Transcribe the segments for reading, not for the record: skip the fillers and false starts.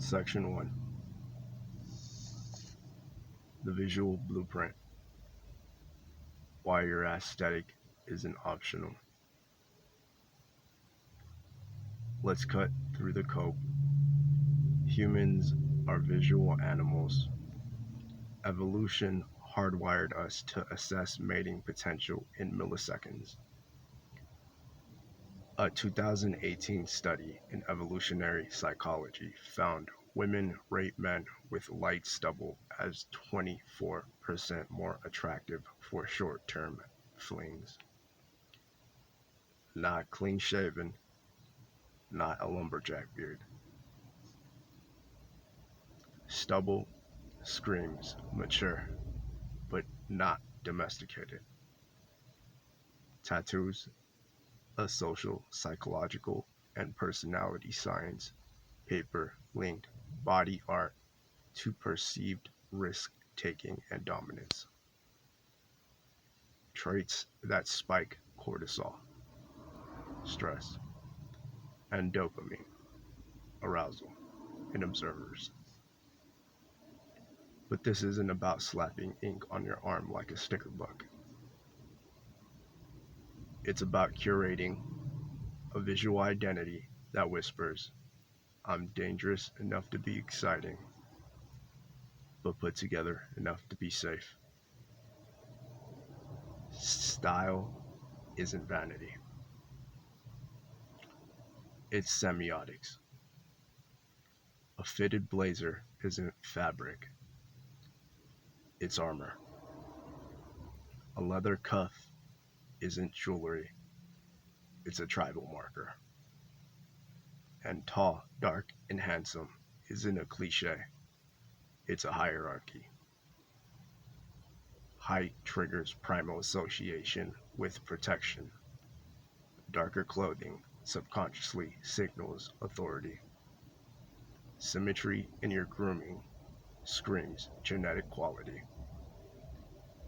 Section 1. The visual blueprint. Why your aesthetic isn't optional. Let's cut through the code. Humans are visual animals. Evolution hardwired us to assess mating potential in milliseconds. A 2018 study in evolutionary psychology found women rate men with light stubble as 24% more attractive for short-term flings. Not clean shaven, not a lumberjack beard. Stubble screams mature, but not domesticated. Tattoos, a social, psychological, and personality science paper linked body art to perceived risk taking and dominance. Traits that spike cortisol, stress, and dopamine arousal in observers. But this isn't about slapping ink on your arm like a sticker book. It's about curating a visual identity that whispers, I'm dangerous enough to be exciting, but put together enough to be safe. Style isn't vanity, it's semiotics. A fitted blazer isn't fabric, it's armor. A leather cuff isn't jewelry, it's a tribal marker. And tall, dark, and handsome isn't a cliche, it's a hierarchy. Height triggers primal association with protection. Darker clothing subconsciously signals authority. Symmetry in your grooming screams genetic quality.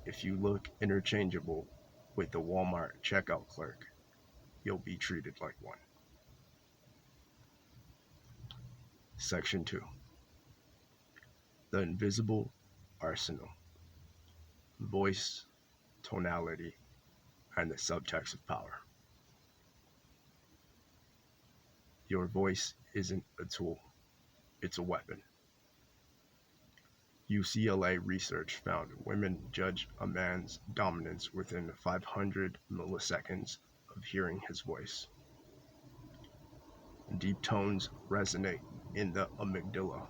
If you look interchangeable with the Walmart checkout clerk, you'll be treated like one. Section 2. The invisible arsenal. Voice, tonality, and the subtext of power. Your voice isn't a tool, it's a weapon. UCLA research found women judge a man's dominance within 500 milliseconds of hearing his voice. Deep tones resonate in the amygdala,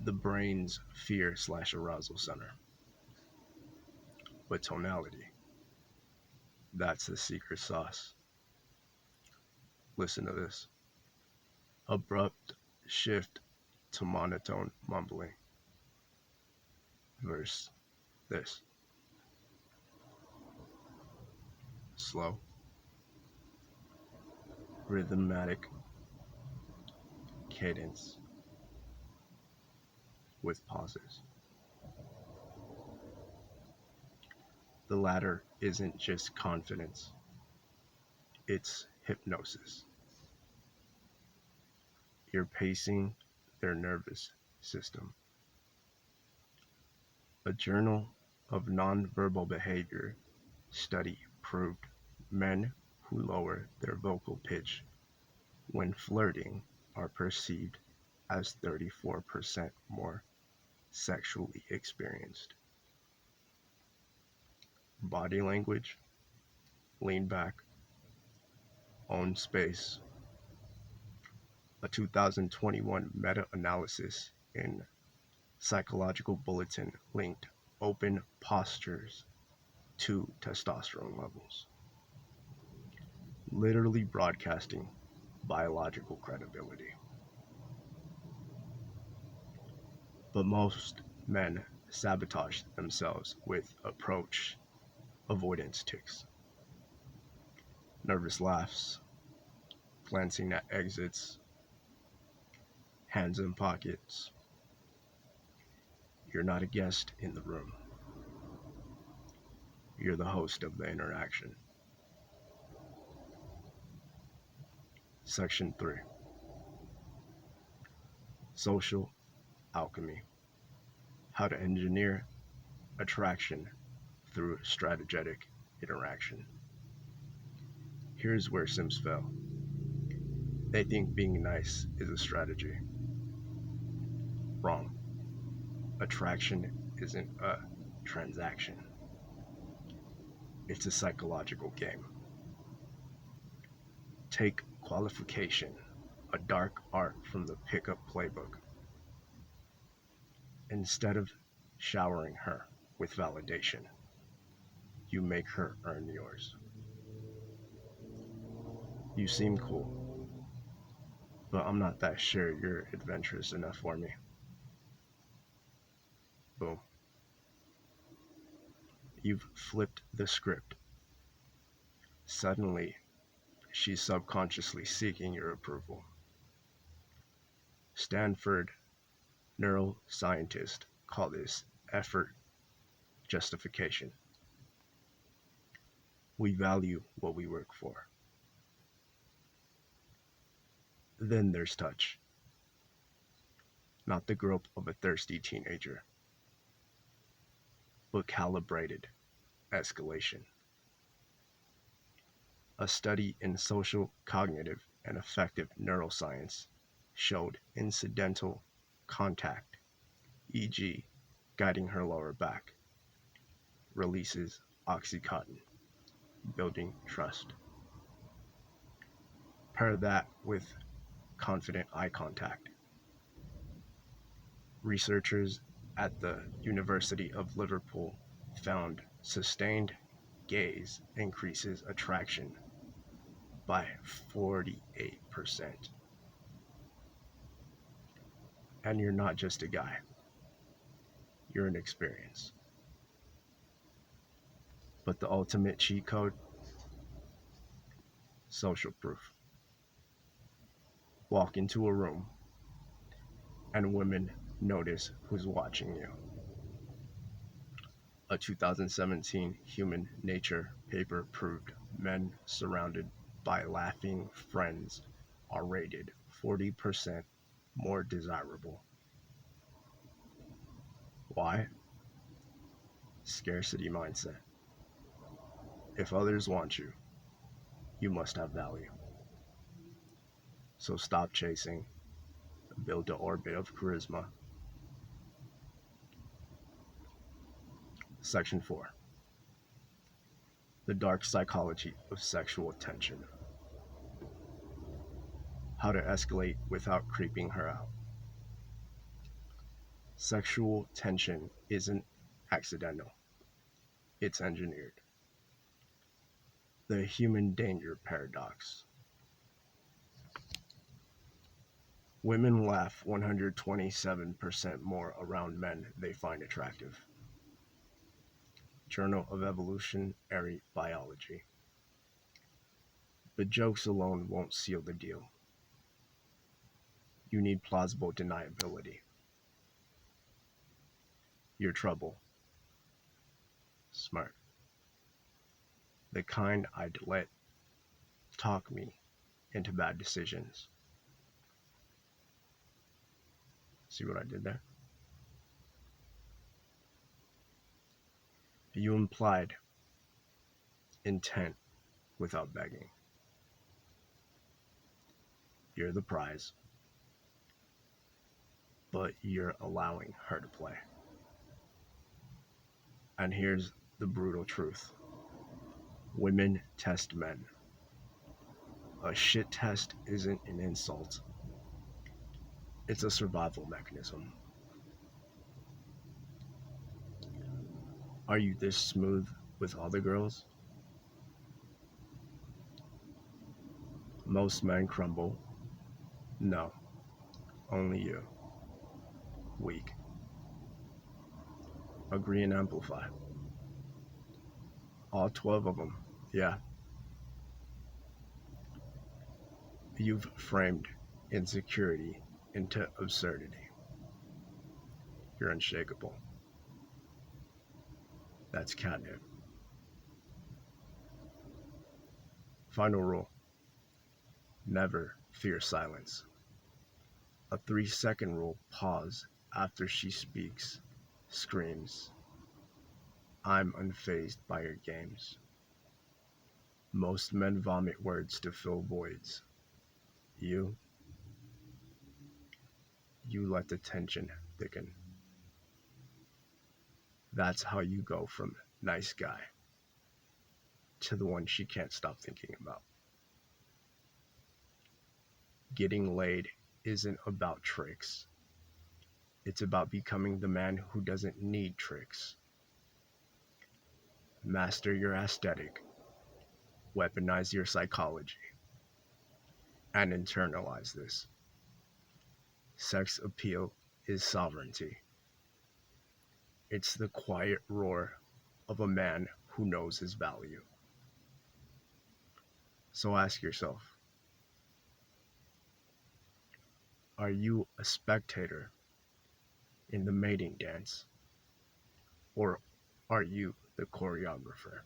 the brain's fear/arousal center. But tonality, that's the secret sauce. Listen to this. Abrupt shift to monotone mumbling. Verse this. Slow, rhythmic cadence with pauses. The latter isn't just confidence, it's hypnosis. You're pacing their nervous system. A Journal of Nonverbal Behavior study proved men who lower their vocal pitch when flirting are perceived as 34% more sexually experienced. Body language, lean back, own space. A 2021 meta-analysis in Psychological Bulletin linked open postures to testosterone levels, literally broadcasting biological credibility. But most men sabotage themselves with approach avoidance tics. Nervous laughs, glancing at exits, hands in pockets. You're not a guest in the room. You're the host of the interaction. Section 3. Social alchemy. How to engineer attraction through strategic interaction. Here's where Sims fail. They think being nice is a strategy. Wrong. Attraction isn't a transaction, it's a psychological game. Take qualification, a dark art from the pickup playbook. Instead of showering her with validation, you make her earn yours. You seem cool, but I'm not that sure you're adventurous enough for me. Boom. You've flipped the script. Suddenly, she's subconsciously seeking your approval. Stanford neuroscientists call this effort justification. We value what we work for. Then there's touch, not the grope of a thirsty teenager, but calibrated escalation. A study in social cognitive and affective neuroscience showed incidental contact, e.g., guiding her lower back, releases oxytocin, building trust. Pair that with confident eye contact. Researchers at the University of Liverpool found sustained gaze increases attraction by 48%. And you're not just a guy, you're an experience. But the ultimate cheat code? Social proof. Walk into a room and women notice who's watching you. A 2017 Human Nature paper proved men surrounded by laughing friends are rated 40% more desirable. Why? Scarcity mindset. If others want you, you must have value. So stop chasing, build an orbit of charisma. Section 4. The dark psychology of sexual tension. How to escalate without creeping her out. Sexual tension isn't accidental, it's engineered. The human danger paradox. Women laugh 127% more around men they find attractive. Journal of Evolutionary Biology. But jokes alone won't seal the deal. You need plausible deniability. You're trouble. Smart. The kind I'd let talk me into bad decisions. See what I did there? You implied intent without begging. You're the prize, but you're allowing her to play. And here's the brutal truth. Women test men. A shit test isn't an insult. It's a survival mechanism. Are you this smooth with other girls? Most men crumble. No, only you. Weak. Agree and amplify. All 12 of them, yeah. You've framed insecurity into absurdity. You're unshakable. That's catnip. Final rule. Never fear silence. A 3-second rule pause after she speaks, screams, I'm unfazed by your games. Most men vomit words to fill voids. You, you let the tension thicken. That's how you go from nice guy to the one she can't stop thinking about. Getting laid isn't about tricks. It's about becoming the man who doesn't need tricks. Master your aesthetic, weaponize your psychology, and internalize this. Sex appeal is sovereignty. It's the quiet roar of a man who knows his value. So ask yourself, are you a spectator in the mating dance, or are you the choreographer?